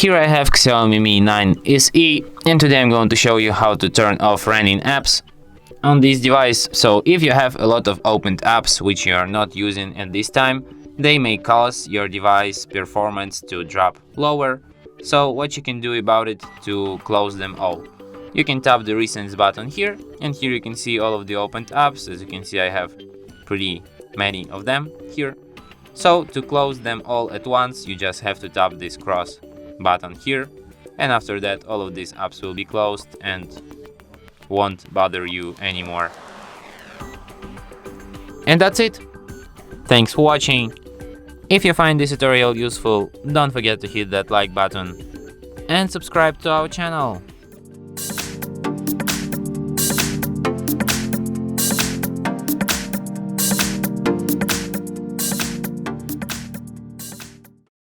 Here I have XIAOMI Mi 9 SE, and today I'm going to show you how to turn off running apps on this device. So if you have a lot of opened apps which you are not using at this time, they may cause your device performance to drop lower. So what you can do about it to close them all? You can tap the recents button here, and here you can see all of the opened apps. As you can see, I have pretty many of them here. So to close them all at once, you just have to tap this cross button here, and after that all of these apps will be closed and won't bother you anymore. And that's it. Thanks for watching. If you find this tutorial useful, don't forget to hit that like button and subscribe to our channel.